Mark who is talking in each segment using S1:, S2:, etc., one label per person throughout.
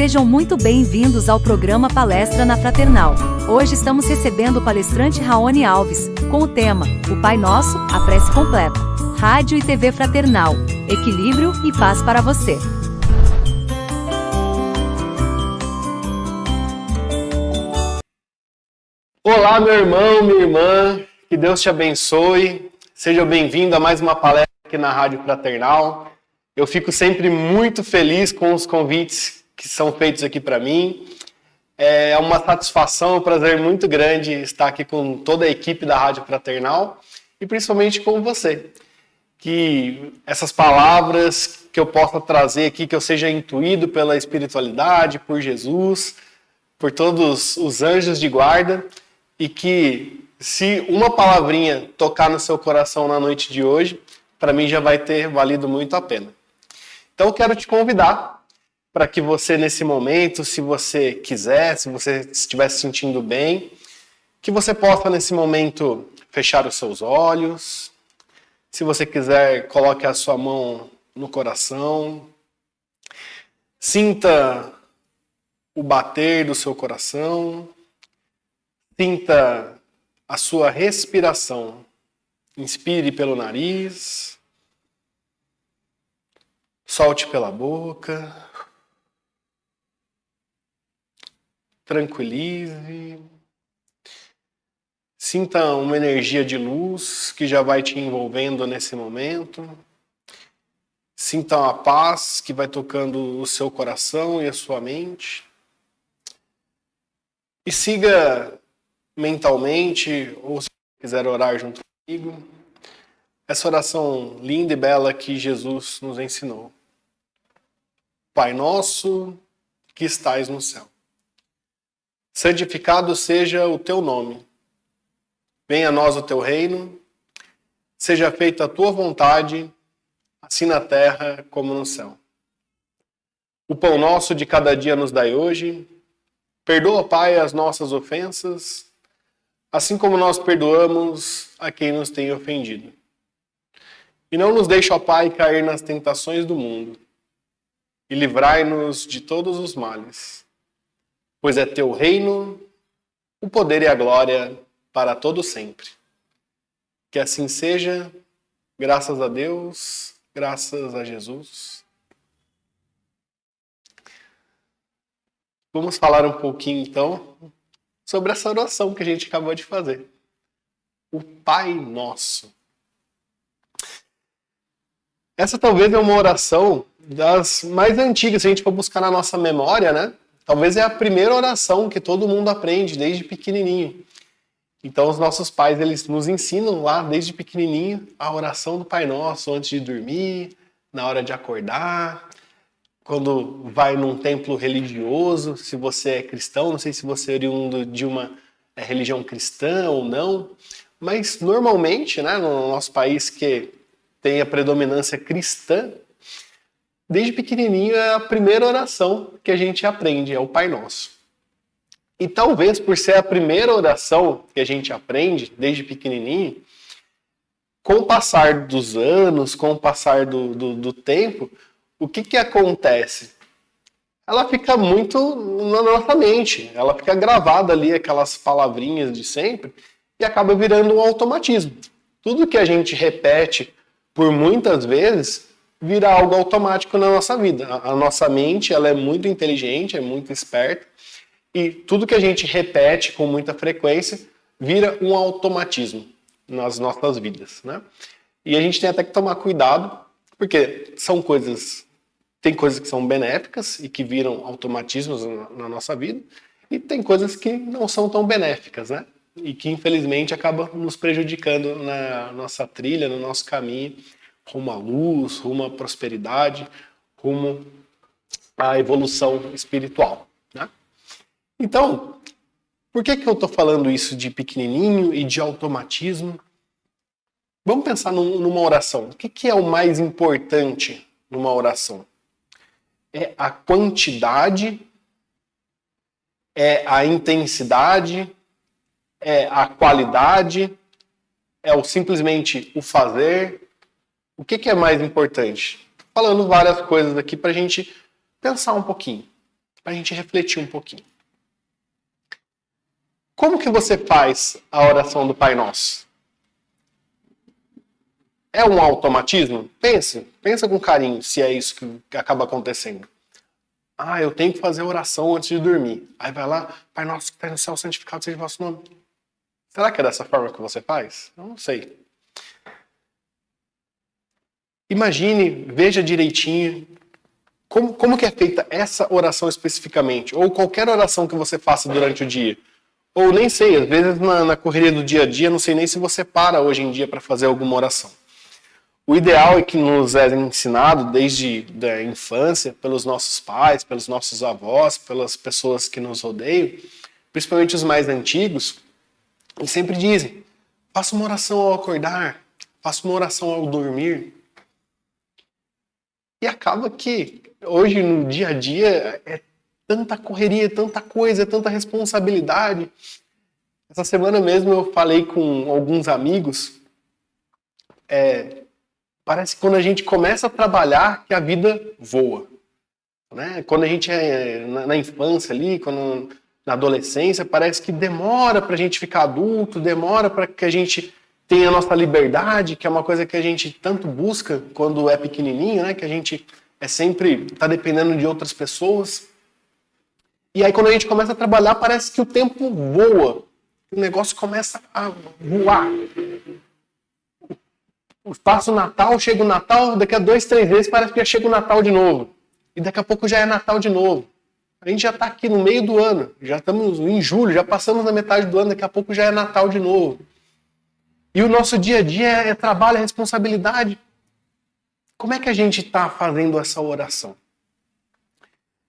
S1: Sejam muito bem-vindos ao programa Palestra na Fraternal. Hoje estamos recebendo o palestrante Raoni Alves, com o tema O Pai Nosso, a Prece Completa. Rádio e TV Fraternal. Equilíbrio e paz para você.
S2: Olá, meu irmão, minha irmã. Que Deus te abençoe. Seja bem-vindo a mais uma palestra aqui na Rádio Fraternal. Eu fico sempre muito feliz com os convites que são feitos aqui para mim. É uma satisfação, um prazer muito grande estar aqui com toda a equipe da Rádio Fraternal e principalmente com você. Que essas palavras que eu possa trazer aqui, que eu seja intuído pela espiritualidade, por Jesus, por todos os anjos de guarda, e que se uma palavrinha tocar no seu coração na noite de hoje, para mim já vai ter valido muito a pena. Então eu quero te convidar para que você nesse momento, se você quiser, se você estiver se sentindo bem, que você possa nesse momento fechar os seus olhos. Se você quiser, coloque a sua mão no coração. Sinta o bater do seu coração. Sinta a sua respiração. Inspire pelo nariz. Solte pela boca. Tranquilize. Sinta uma energia de luz que já vai te envolvendo nesse momento. Sinta uma paz que vai tocando o seu coração e a sua mente. E siga mentalmente, ou se quiser orar junto comigo, essa oração linda e bela que Jesus nos ensinou. Pai nosso, que estais no céu. Santificado seja o teu nome. Venha a nós o teu reino. Seja feita a tua vontade, assim na terra como no céu. O pão nosso de cada dia nos dai hoje. Perdoa, Pai, as nossas ofensas, assim como nós perdoamos a quem nos tem ofendido. E não nos deixe, ó Pai, cair nas tentações do mundo, e livrai-nos de todos os males. Pois é teu reino, o poder e a glória para todo sempre. Que assim seja, graças a Deus, graças a Jesus. Vamos falar um pouquinho, então, sobre essa oração que a gente acabou de fazer. O Pai Nosso. Essa talvez é uma oração das mais antigas, se a gente for buscar na nossa memória, né? Talvez é a primeira oração que todo mundo aprende desde pequenininho. Então os nossos pais, eles nos ensinam lá desde pequenininho a oração do Pai Nosso antes de dormir, na hora de acordar, quando vai num templo religioso, se você é cristão, não sei se você é oriundo de uma religião cristã ou não, mas normalmente, né, no nosso país que tem a predominância cristã, desde pequenininho é a primeira oração que a gente aprende, é o Pai Nosso. E talvez por ser a primeira oração que a gente aprende desde pequenininho, com o passar dos anos, com o passar do tempo, o que acontece? Ela fica muito na nossa mente, ela fica gravada ali, aquelas palavrinhas de sempre, e acaba virando um automatismo. Tudo que a gente repete por muitas vezes vira algo automático na nossa vida. A nossa mente, ela é muito inteligente, é muito esperta, e tudo que a gente repete com muita frequência vira um automatismo nas nossas vidas, né? E a gente tem até que tomar cuidado, porque tem coisas que são benéficas e que viram automatismos na nossa vida, e tem coisas que não são tão benéficas, né? E que infelizmente acabam nos prejudicando na nossa trilha, no nosso caminho, rumo à luz, rumo à prosperidade, rumo à evolução espiritual, né? Então, por que eu estou falando isso de pequenininho e de automatismo? Vamos pensar numa oração. O que é o mais importante numa oração? É a quantidade? É a intensidade? É a qualidade? É simplesmente o fazer? O que é mais importante? Falando várias coisas aqui para a gente pensar um pouquinho. para a gente refletir um pouquinho. Como que você faz a oração do Pai Nosso? É um automatismo? Pensa com carinho se é isso que acaba acontecendo. Eu tenho que fazer oração antes de dormir. Aí vai lá, Pai Nosso que está no céu, santificado seja o vosso nome. Será que é dessa forma que você faz? Eu não sei. Imagine, veja direitinho como que é feita essa oração especificamente, ou qualquer oração que você faça durante o dia. Ou nem sei, às vezes na correria do dia a dia, não sei nem se você para hoje em dia para fazer alguma oração. O ideal é que nos é ensinado desde a infância, pelos nossos pais, pelos nossos avós, pelas pessoas que nos rodeiam, principalmente os mais antigos, e sempre dizem, faça uma oração ao acordar, faça uma oração ao dormir. E acaba que hoje no dia a dia é tanta correria, tanta coisa, tanta responsabilidade. Essa semana mesmo eu falei com alguns amigos, parece que quando a gente começa a trabalhar que a vida voa. Né? Quando a gente é na infância ali, na adolescência, parece que demora para a gente ficar adulto, demora para que a gente tenha a nossa liberdade, que é uma coisa que a gente tanto busca quando é pequenininho, né? Que a gente sempre está dependendo de outras pessoas. E aí quando a gente começa a trabalhar, parece que o tempo voa, o negócio começa a voar. Passa o Natal, chega o Natal, daqui a 2, 3 vezes parece que já chega o Natal de novo. E daqui a pouco já é Natal de novo. A gente já está aqui no meio do ano, já estamos em julho, já passamos na metade do ano, daqui a pouco já é Natal de novo. E o nosso dia a dia é trabalho, é responsabilidade. Como é que a gente está fazendo essa oração?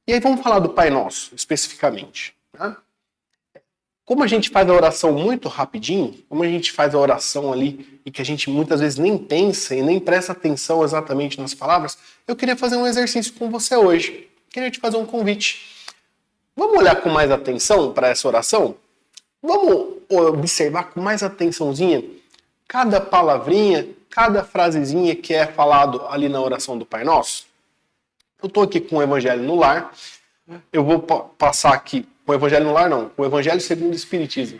S2: E aí vamos falar do Pai Nosso, especificamente. Tá? Como a gente faz a oração muito rapidinho, como a gente faz a oração ali e que a gente muitas vezes nem pensa e nem presta atenção exatamente nas palavras, eu queria fazer um exercício com você hoje. Queria te fazer um convite. Vamos olhar com mais atenção para essa oração? Vamos observar com mais atençãozinha cada palavrinha, cada frasezinha que é falado ali na oração do Pai Nosso? Eu estou aqui com o Evangelho no Lar. Eu vou passar aqui, o Evangelho no Lar não, o Evangelho segundo o Espiritismo.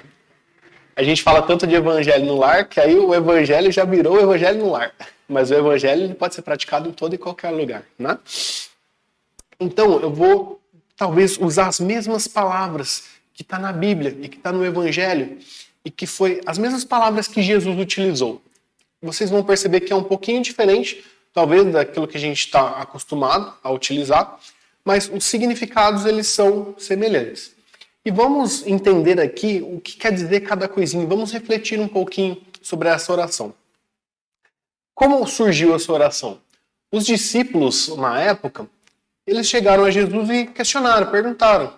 S2: A gente fala tanto de Evangelho no Lar que aí o Evangelho já virou o Evangelho no Lar. Mas o Evangelho ele pode ser praticado em todo e qualquer lugar, né? Então eu vou talvez usar as mesmas palavras que está na Bíblia e que está no Evangelho e que foi as mesmas palavras que Jesus utilizou. Vocês vão perceber que é um pouquinho diferente, talvez, daquilo que a gente está acostumado a utilizar, mas os significados eles são semelhantes. E vamos entender aqui o que quer dizer cada coisinha. Vamos refletir um pouquinho sobre essa oração. Como surgiu essa oração? Os discípulos, na época, eles chegaram a Jesus e questionaram, perguntaram: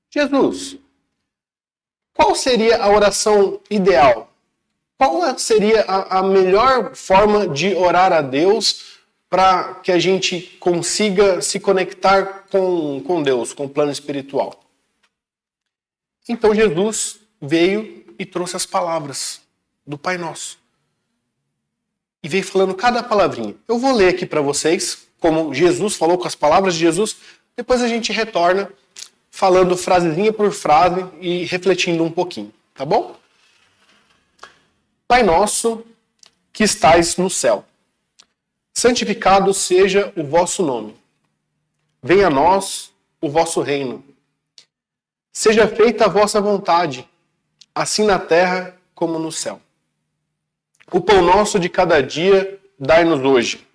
S2: Jesus, qual seria a oração ideal? Qual seria a melhor forma de orar a Deus para que a gente consiga se conectar com Deus, com o plano espiritual? Então Jesus veio e trouxe as palavras do Pai Nosso. E veio falando cada palavrinha. Eu vou ler aqui para vocês, como Jesus falou com as palavras de Jesus, depois a gente retorna falando frasezinha por frase e refletindo um pouquinho, tá bom? Pai nosso, que estais no céu, santificado seja o vosso nome. Venha a nós o vosso reino. Seja feita a vossa vontade, assim na terra como no céu. O pão nosso de cada dia dai-nos hoje.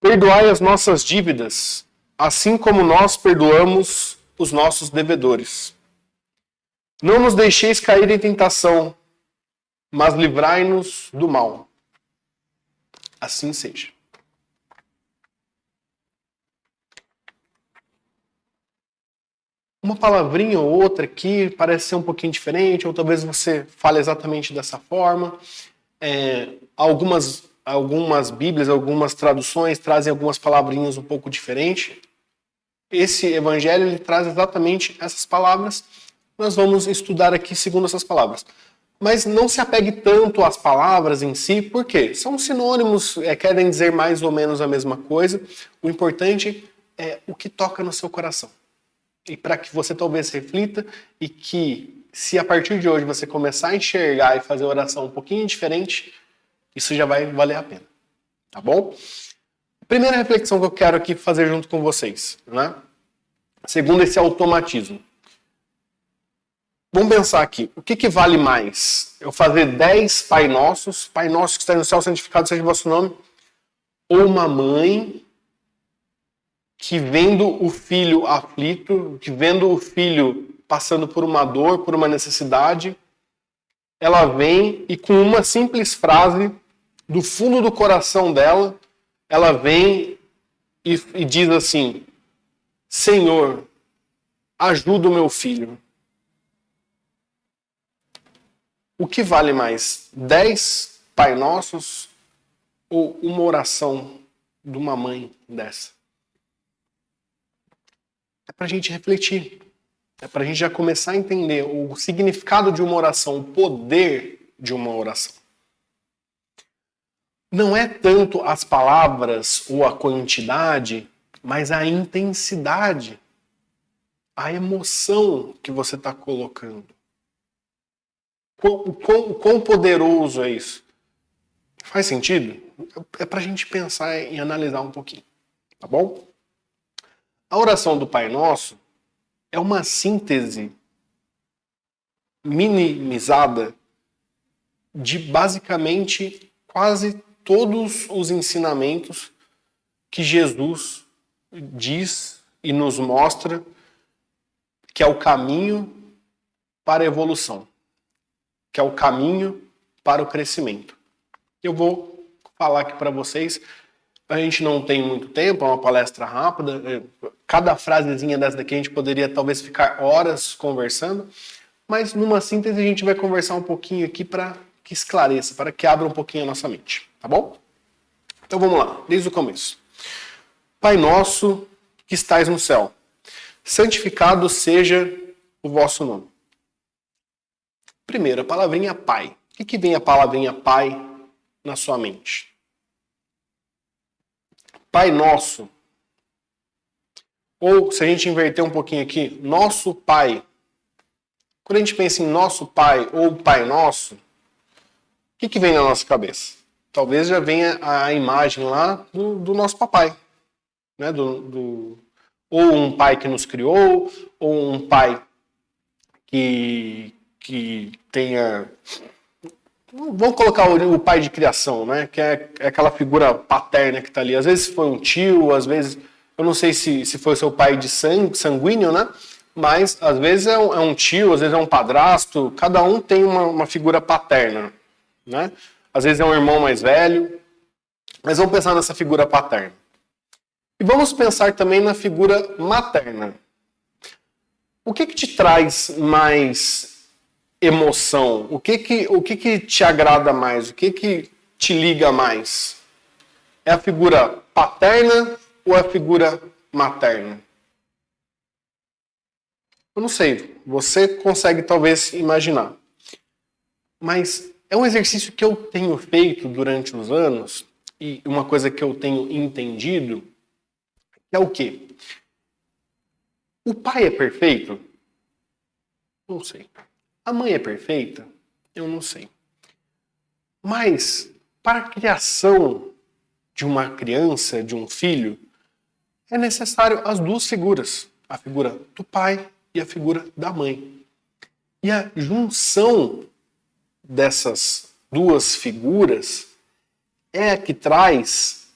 S2: Perdoai as nossas dívidas, assim como nós perdoamos os nossos devedores. Não nos deixeis cair em tentação, mas livrai-nos do mal. Assim seja. Uma palavrinha ou outra aqui parece ser um pouquinho diferente, ou talvez você fale exatamente dessa forma. Algumas Bíblias, algumas traduções trazem algumas palavrinhas um pouco diferentes. Esse evangelho ele traz exatamente essas palavras. Nós vamos estudar aqui segundo essas palavras. Mas não se apegue tanto às palavras em si, porque são sinônimos, querem dizer mais ou menos a mesma coisa. O importante é o que toca no seu coração. E para que você talvez reflita e que, se a partir de hoje você começar a enxergar e fazer oração um pouquinho diferente, isso já vai valer a pena. Tá bom? Primeira reflexão que eu quero aqui fazer junto com vocês, né? Segundo esse automatismo. Vamos pensar aqui, o que vale mais? Eu fazer 10 Pai Nosso que está no céu, santificado seja o vosso nome, ou uma mãe que vendo o filho aflito, que vendo o filho passando por uma dor, por uma necessidade, ela vem e com uma simples frase, do fundo do coração dela, ela vem e diz assim: Senhor, ajuda o meu filho. O que vale mais? 10 Pai Nossos ou uma oração de uma mãe dessa? É para a gente refletir. É para a gente já começar a entender o significado de uma oração, o poder de uma oração. Não é tanto as palavras ou a quantidade, mas a intensidade, a emoção que você está colocando. O quão poderoso é isso? Faz sentido? É para a gente pensar e analisar um pouquinho, tá bom? A oração do Pai Nosso é uma síntese minimizada de basicamente quase todos os ensinamentos que Jesus diz e nos mostra que é o caminho para a evolução, que é o caminho para o crescimento. Eu vou falar aqui para vocês, a gente não tem muito tempo, é uma palestra rápida, cada frasezinha dessa daqui a gente poderia talvez ficar horas conversando, mas numa síntese a gente vai conversar um pouquinho aqui para que esclareça, para que abra um pouquinho a nossa mente, tá bom? Então vamos lá, desde o começo. Pai nosso que estais no céu, santificado seja o vosso nome. Primeiro, a palavrinha Pai. O que vem a palavrinha Pai na sua mente? Pai Nosso. Ou, se a gente inverter um pouquinho aqui, Nosso Pai. Quando a gente pensa em Nosso Pai ou Pai Nosso, o que vem na nossa cabeça? Talvez já venha a imagem lá do nosso papai. Né? Ou um pai que nos criou, ou um pai que tenha... Vamos colocar o pai de criação, né? Que é aquela figura paterna que está ali. Às vezes foi um tio, às vezes... Eu não sei se foi seu pai de sanguíneo, né? Mas às vezes é um tio, às vezes é um padrasto. Cada um tem uma figura paterna, né? Às vezes é um irmão mais velho. Mas vamos pensar nessa figura paterna. E vamos pensar também na figura materna. O que te traz mais emoção? O que te agrada mais? O que te liga mais? É a figura paterna ou é a figura materna? Eu não sei. Você consegue talvez imaginar. Mas é um exercício que eu tenho feito durante os anos e uma coisa que eu tenho entendido é o quê? O pai é perfeito? Não sei. A mãe é perfeita? Eu não sei. Mas, para a criação de uma criança, de um filho, é necessário as duas figuras. A figura do pai e a figura da mãe. E a junção dessas duas figuras é a que traz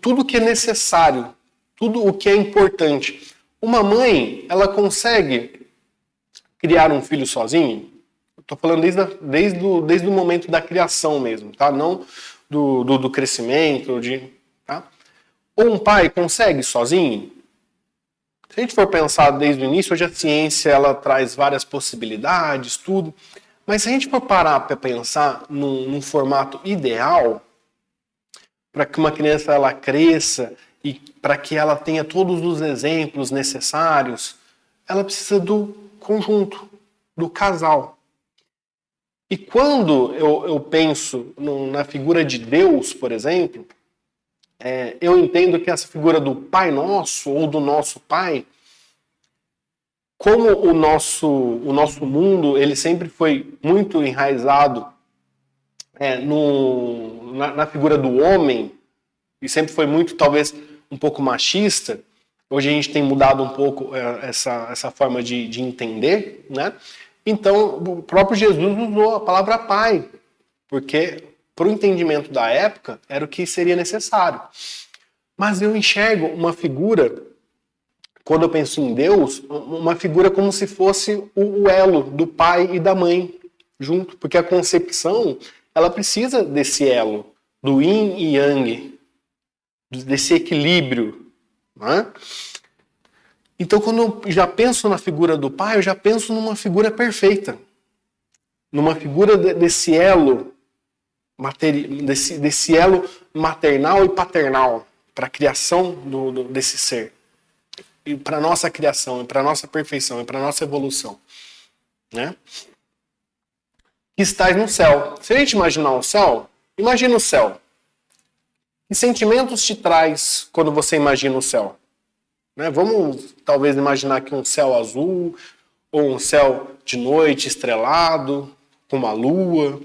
S2: tudo o que é necessário, tudo o que é importante. Uma mãe, ela consegue criar um filho sozinha? Estou falando desde o momento da criação mesmo, tá? Não do crescimento, tá? Ou um pai consegue sozinho? Se a gente for pensar desde o início, hoje a ciência ela traz várias possibilidades, tudo. Mas se a gente for parar para pensar num formato ideal, para que uma criança ela cresça e para que ela tenha todos os exemplos necessários, ela precisa do conjunto, do casal. E quando eu penso na figura de Deus, por exemplo, eu entendo que essa figura do Pai Nosso, ou do nosso Pai, como o nosso mundo, ele sempre foi muito enraizado na figura do homem, e sempre foi muito, talvez, um pouco machista. Hoje a gente tem mudado um pouco essa forma de entender, né? Então, o próprio Jesus usou a palavra Pai, porque para o entendimento da época era o que seria necessário. Mas eu enxergo uma figura, quando eu penso em Deus, uma figura como se fosse o elo do pai e da mãe junto, porque a concepção, ela precisa desse elo, do yin e yang, desse equilíbrio, né? Então, quando eu já penso na figura do pai, eu já penso numa figura perfeita, numa figura desse elo, desse elo maternal e paternal para a criação desse ser, e para a nossa criação, e para a nossa perfeição, e para a nossa evolução, né? Que estás no céu. Se a gente imaginar o céu, imagina o céu. Que sentimentos te traz quando você imagina o céu? Né? Vamos talvez imaginar aqui um céu azul, ou um céu de noite estrelado, com uma lua.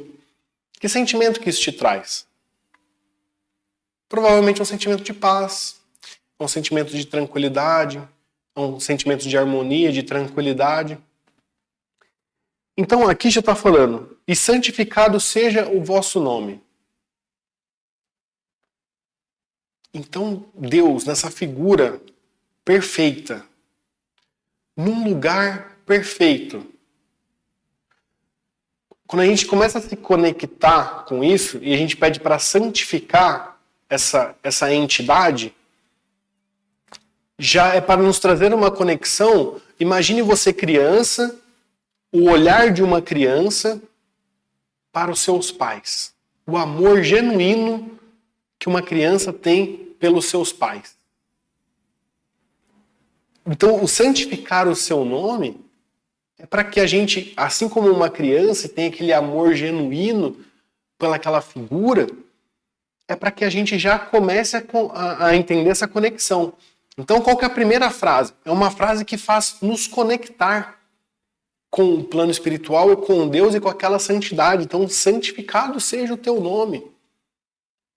S2: Que sentimento que isso te traz? Provavelmente um sentimento de paz, um sentimento de tranquilidade, um sentimento de harmonia, de tranquilidade. Então aqui já está falando, e santificado seja o vosso nome. Então Deus, nessa figura perfeita, num lugar perfeito. Quando a gente começa a se conectar com isso, e a gente pede para santificar essa entidade, já é para nos trazer uma conexão. Imagine você criança, o olhar de uma criança para os seus pais. O amor genuíno que uma criança tem pelos seus pais. Então, o santificar o seu nome é para que a gente, assim como uma criança tem aquele amor genuíno pelaquela figura, é para que a gente já comece a entender essa conexão. Então, qual que é a primeira frase? É uma frase que faz nos conectar com o plano espiritual, com Deus e com aquela santidade. Então, santificado seja o teu nome.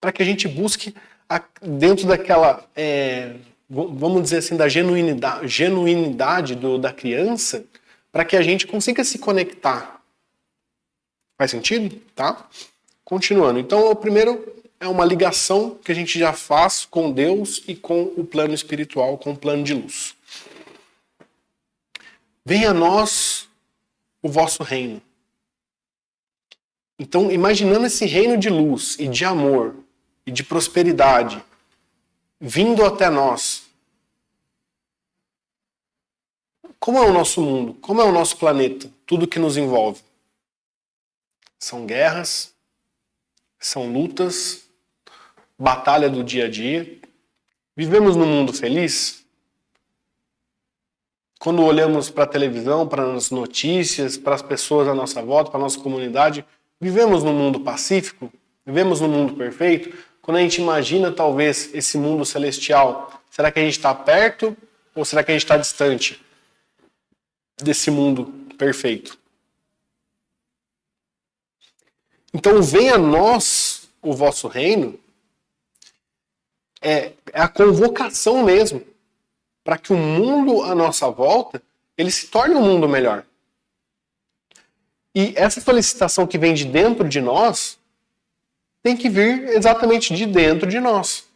S2: Para que a gente busque dentro daquela, vamos dizer assim, da genuinidade da criança, para que a gente consiga se conectar. Faz sentido? Tá? Continuando. Então, o primeiro é uma ligação que a gente já faz com Deus e com o plano espiritual, com o plano de luz. Venha a nós o vosso reino. Então, imaginando esse reino de luz e de amor e de prosperidade vindo até nós. Como é o nosso mundo? Como é o nosso planeta? Tudo que nos envolve. São guerras, são lutas, batalha do dia a dia. Vivemos num mundo feliz? Quando olhamos para a televisão, para as notícias, para as pessoas à nossa volta, para a nossa comunidade, vivemos num mundo pacífico? Vivemos num mundo perfeito? Quando a gente imagina, talvez, esse mundo celestial, será que a gente está perto ou será que a gente está distante desse mundo perfeito? Então, venha a nós o vosso reino, é a convocação mesmo, para que o mundo à nossa volta, ele se torne um mundo melhor. E essa solicitação que vem de dentro de nós, tem que vir exatamente de dentro de nós.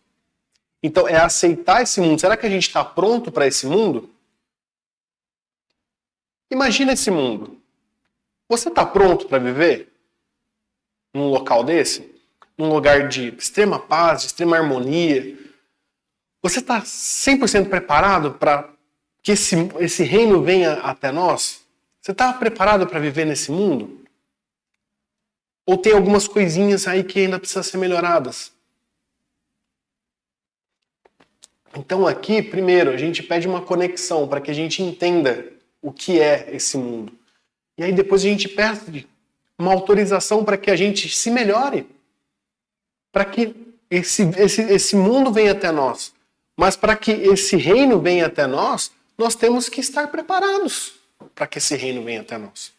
S2: Então, é aceitar esse mundo. Será que a gente está pronto para esse mundo? Imagina esse mundo. Você está pronto para viver num local desse? Num lugar de extrema paz, de extrema harmonia? Você está 100% preparado para que esse reino venha até nós? Você está preparado para viver nesse mundo? Ou tem algumas coisinhas aí que ainda precisam ser melhoradas? Então aqui, primeiro, a gente pede uma conexão para que a gente entenda o que é esse mundo. E aí depois a gente pede uma autorização para que a gente se melhore. Para que esse mundo vem até nós. Mas para que esse reino venha até nós, nós temos que estar preparados para que esse reino venha até nós.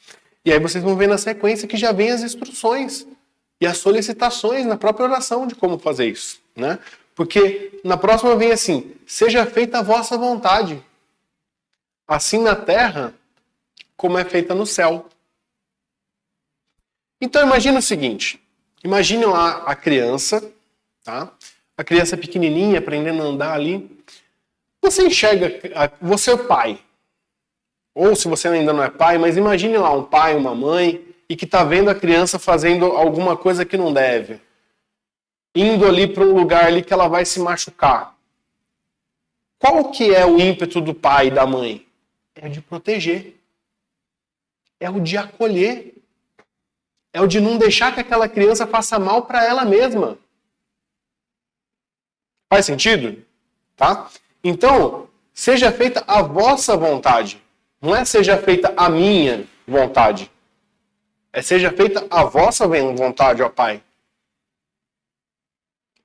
S2: E aí vocês vão ver na sequência que já vem as instruções e as solicitações na própria oração de como fazer isso, né? Porque na próxima vem assim: seja feita a vossa vontade, assim na terra como é feita no céu. Então imagina o seguinte, imagine lá a criança, tá? A criança pequenininha aprendendo a andar ali. Você enxerga, você é o pai, ou se você ainda não é pai, mas imagine lá um pai, uma mãe, e que está vendo a criança fazendo alguma coisa que não deve, indo ali para um lugar ali que ela vai se machucar. Qual que é o ímpeto do pai e da mãe? É o de proteger, é o de acolher, é o de não deixar que aquela criança faça mal para ela mesma. Faz sentido? Tá? Então, seja feita a vossa vontade. Não é seja feita a minha vontade. É seja feita a vossa vontade, ó Pai.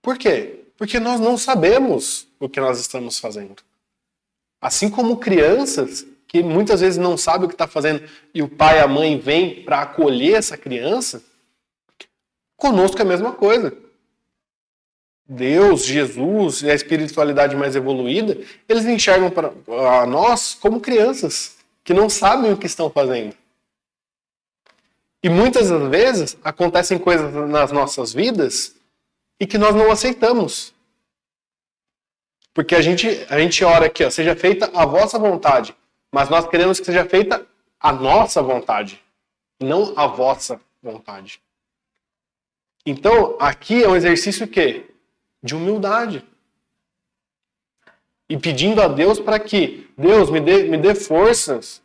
S2: Por quê? Porque nós não sabemos o que nós estamos fazendo. Assim como crianças, que muitas vezes não sabem o que está fazendo, e o pai e a mãe vêm para acolher essa criança, conosco é a mesma coisa. Deus, Jesus e a espiritualidade mais evoluída, eles enxergam para nós como crianças, que não sabem o que estão fazendo. E muitas das vezes acontecem coisas nas nossas vidas e que nós não aceitamos. Porque a gente ora aqui, ó, seja feita a vossa vontade, mas nós queremos que seja feita a nossa vontade, não a vossa vontade. Então, aqui é um exercício o quê? De humildade. E pedindo a Deus para que Deus me dê forças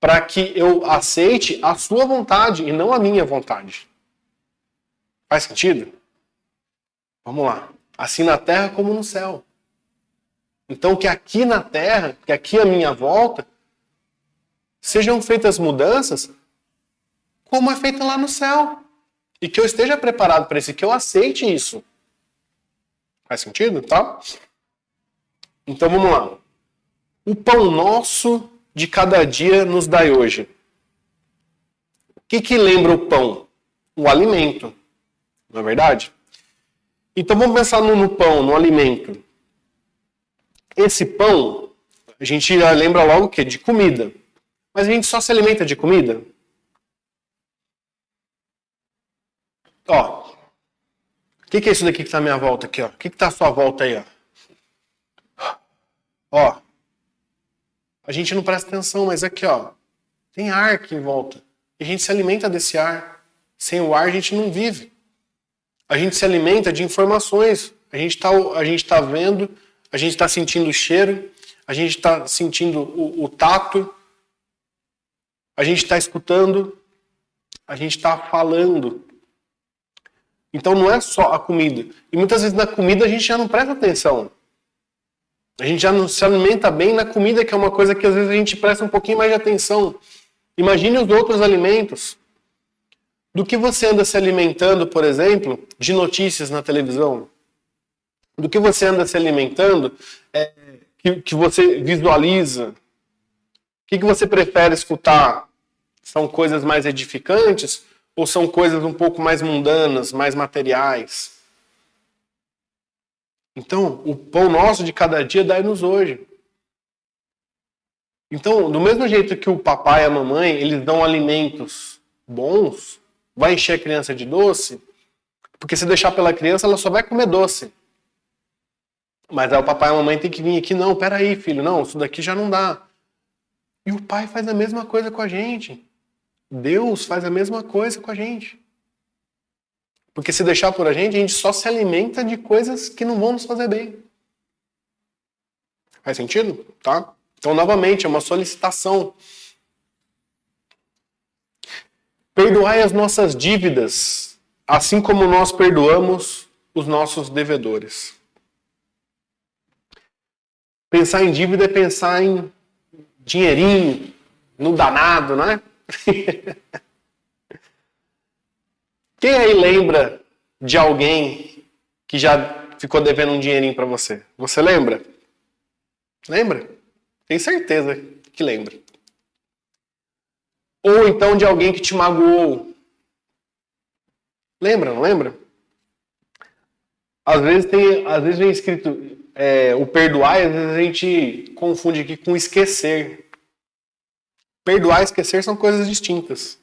S2: para que eu aceite a sua vontade e não a minha vontade. Faz sentido? Vamos lá. Assim na terra como no céu. Então que aqui na terra, que aqui à minha volta, sejam feitas mudanças como é feita lá no céu. E que eu esteja preparado para isso, que eu aceite isso. Faz sentido? Tá? Então vamos lá. O pão nosso de cada dia nos dai hoje. O que lembra o pão? O alimento. Não é verdade? Então vamos pensar no pão, no alimento. Esse pão, a gente lembra logo o quê? De comida. Mas a gente só se alimenta de comida? Ó. O que é isso daqui que está à minha volta aqui, ó? O que está à sua volta aí, ó? Ó. A gente não presta atenção, mas aqui, ó. Tem ar aqui em volta. E a gente se alimenta desse ar. Sem o ar a gente não vive. A gente se alimenta de informações. A gente tá vendo, a gente está sentindo o cheiro, a gente está sentindo o tato, a gente está escutando, a gente está falando. Então não é só a comida. E muitas vezes na comida a gente já não presta atenção. A gente já não se alimenta bem na comida, que é uma coisa que às vezes a gente presta um pouquinho mais de atenção. Imagine os outros alimentos. Do que você anda se alimentando, por exemplo, de notícias na televisão? Do que você anda se alimentando que você visualiza? O que você prefere escutar? São coisas mais edificantes ou são coisas um pouco mais mundanas, mais materiais? Então, o pão nosso de cada dia dai-nos hoje. Então, do mesmo jeito que o papai e a mamãe, eles dão alimentos bons, vai encher a criança de doce, porque se deixar pela criança, ela só vai comer doce. Mas aí o papai e a mamãe tem que vir aqui, não, peraí, filho, não, isso daqui já não dá. E o pai faz a mesma coisa com a gente. Deus faz a mesma coisa com a gente. Porque se deixar por a gente só se alimenta de coisas que não vão nos fazer bem. Faz sentido? Tá? Então, novamente, é uma solicitação. Perdoai as nossas dívidas, assim como nós perdoamos os nossos devedores. Pensar em dívida é pensar em dinheirinho, no danado, né? Quem aí lembra de alguém que já ficou devendo um dinheirinho para você? Você lembra? Lembra? Tenho certeza que lembra. Ou então de alguém que te magoou. Lembra, não lembra? Às vezes vem escrito o perdoar, e às vezes a gente confunde aqui com esquecer. Perdoar e esquecer são coisas distintas.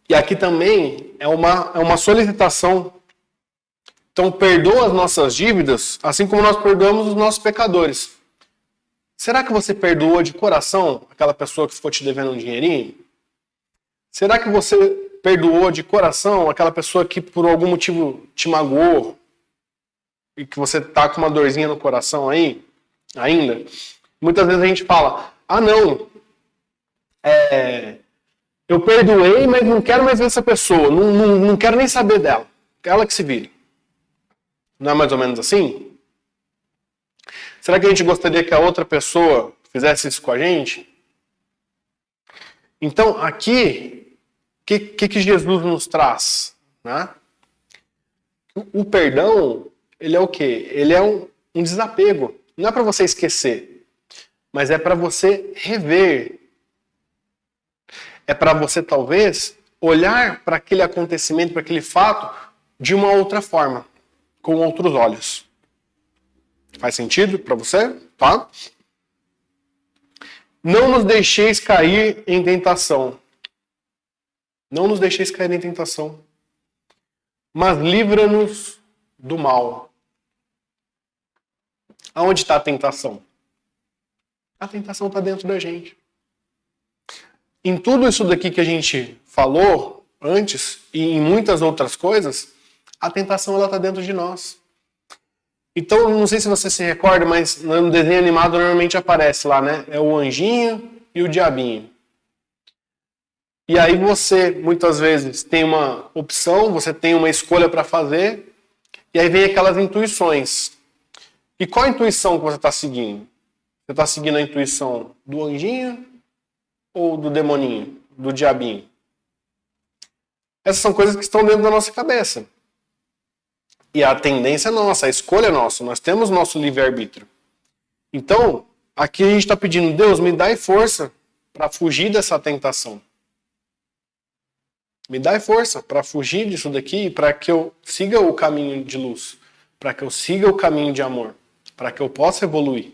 S2: E aqui também é uma solicitação. Então, perdoa as nossas dívidas, assim como nós perdoamos os nossos pecadores. Será que você perdoou de coração aquela pessoa que ficou te devendo um dinheirinho? Será que você perdoou de coração aquela pessoa que por algum motivo te magoou e que você tá com uma dorzinha no coração aí, ainda? Muitas vezes a gente fala, não, eu perdoei, mas não quero mais ver essa pessoa, não quero nem saber dela, ela que se vire. Não é mais ou menos assim? Será que a gente gostaria que a outra pessoa fizesse isso com a gente? Então, aqui, o que Jesus nos traz? Né? O perdão, ele é o quê? Ele é um desapego. Não é para você esquecer, mas é para você rever. É para você, talvez, olhar para aquele acontecimento, para aquele fato, de uma outra forma, com outros olhos. Faz sentido para você? Tá? Não nos deixeis cair em tentação. Não nos deixeis cair em tentação. Mas livra-nos do mal. Aonde está a tentação? A tentação está dentro da gente. Em tudo isso daqui que a gente falou antes, e em muitas outras coisas, a tentação ela está dentro de nós. Então, não sei se você se recorda, mas no desenho animado normalmente aparece lá, né? É o anjinho e o diabinho. E aí você, muitas vezes, tem uma opção, você tem uma escolha para fazer, e aí vem aquelas intuições. E qual a intuição que você está seguindo? Você está seguindo a intuição do anjinho ou do demoninho, do diabinho? Essas são coisas que estão dentro da nossa cabeça. E a tendência é nossa, a escolha é nossa, nós temos nosso livre-arbítrio. Então, aqui a gente está pedindo, Deus, me dai força para fugir dessa tentação. Me dai força para fugir disso daqui, para que eu siga o caminho de luz, para que eu siga o caminho de amor, para que eu possa evoluir.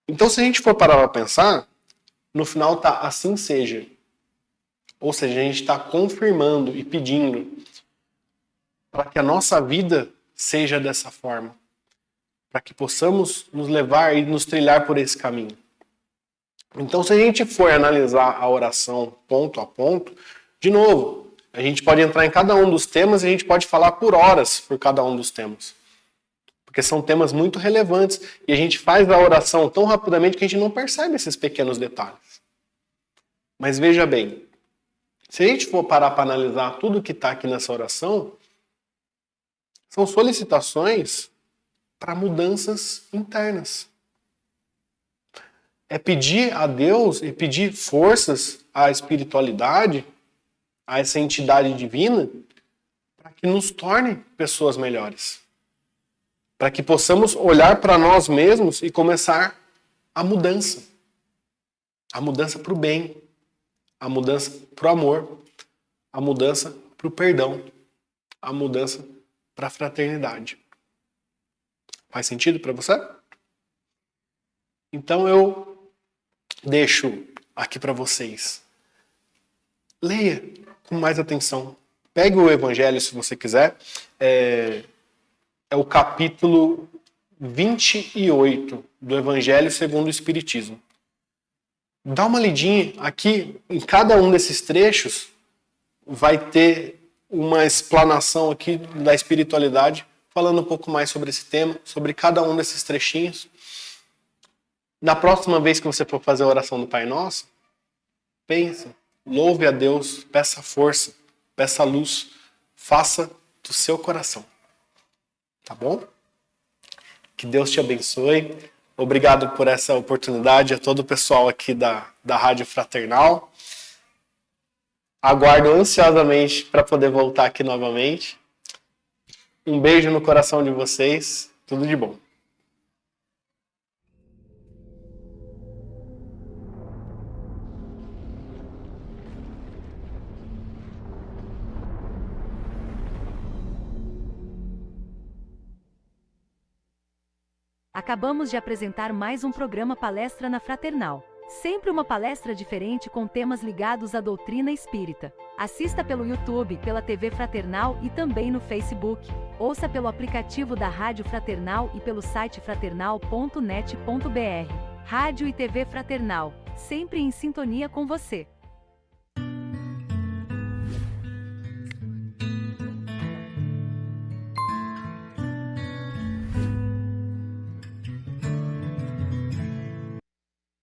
S2: Então, se a gente for parar para pensar, no final tá assim seja. Ou seja, a gente está confirmando e pedindo para que a nossa vida seja dessa forma. Para que possamos nos levar e nos trilhar por esse caminho. Então, se a gente for analisar a oração ponto a ponto, de novo, a gente pode entrar em cada um dos temas e a gente pode falar por horas por cada um dos temas. Porque são temas muito relevantes e a gente faz a oração tão rapidamente que a gente não percebe esses pequenos detalhes. Mas veja bem, se a gente for parar para analisar tudo que está aqui nessa oração, são solicitações para mudanças internas. É pedir a Deus e pedir forças à espiritualidade, a essa entidade divina, para que nos torne pessoas melhores. Para que possamos olhar para nós mesmos e começar a mudança. A mudança para o bem. A mudança para o amor, a mudança para o perdão, a mudança para a fraternidade. Faz sentido para você? Então eu deixo aqui para vocês. Leia com mais atenção. Pegue o Evangelho se você quiser. É o capítulo 28 do Evangelho segundo o Espiritismo. Dá uma lidinha aqui, em cada um desses trechos vai ter uma explanação aqui da espiritualidade, falando um pouco mais sobre esse tema, sobre cada um desses trechinhos. Na próxima vez que você for fazer a oração do Pai Nosso, pense, louve a Deus, peça força, peça luz, faça do seu coração. Tá bom? Que Deus te abençoe. Obrigado por essa oportunidade a todo o pessoal aqui da Rádio Fraternal. Aguardo ansiosamente para poder voltar aqui novamente. Um beijo no coração de vocês. Tudo de bom.
S1: Acabamos de apresentar mais um programa Palestra na Fraternal. Sempre uma palestra diferente com temas ligados à doutrina espírita. Assista pelo YouTube, pela TV Fraternal e também no Facebook. Ouça pelo aplicativo da Rádio Fraternal e pelo site fraternal.net.br. Rádio e TV Fraternal, sempre em sintonia com você.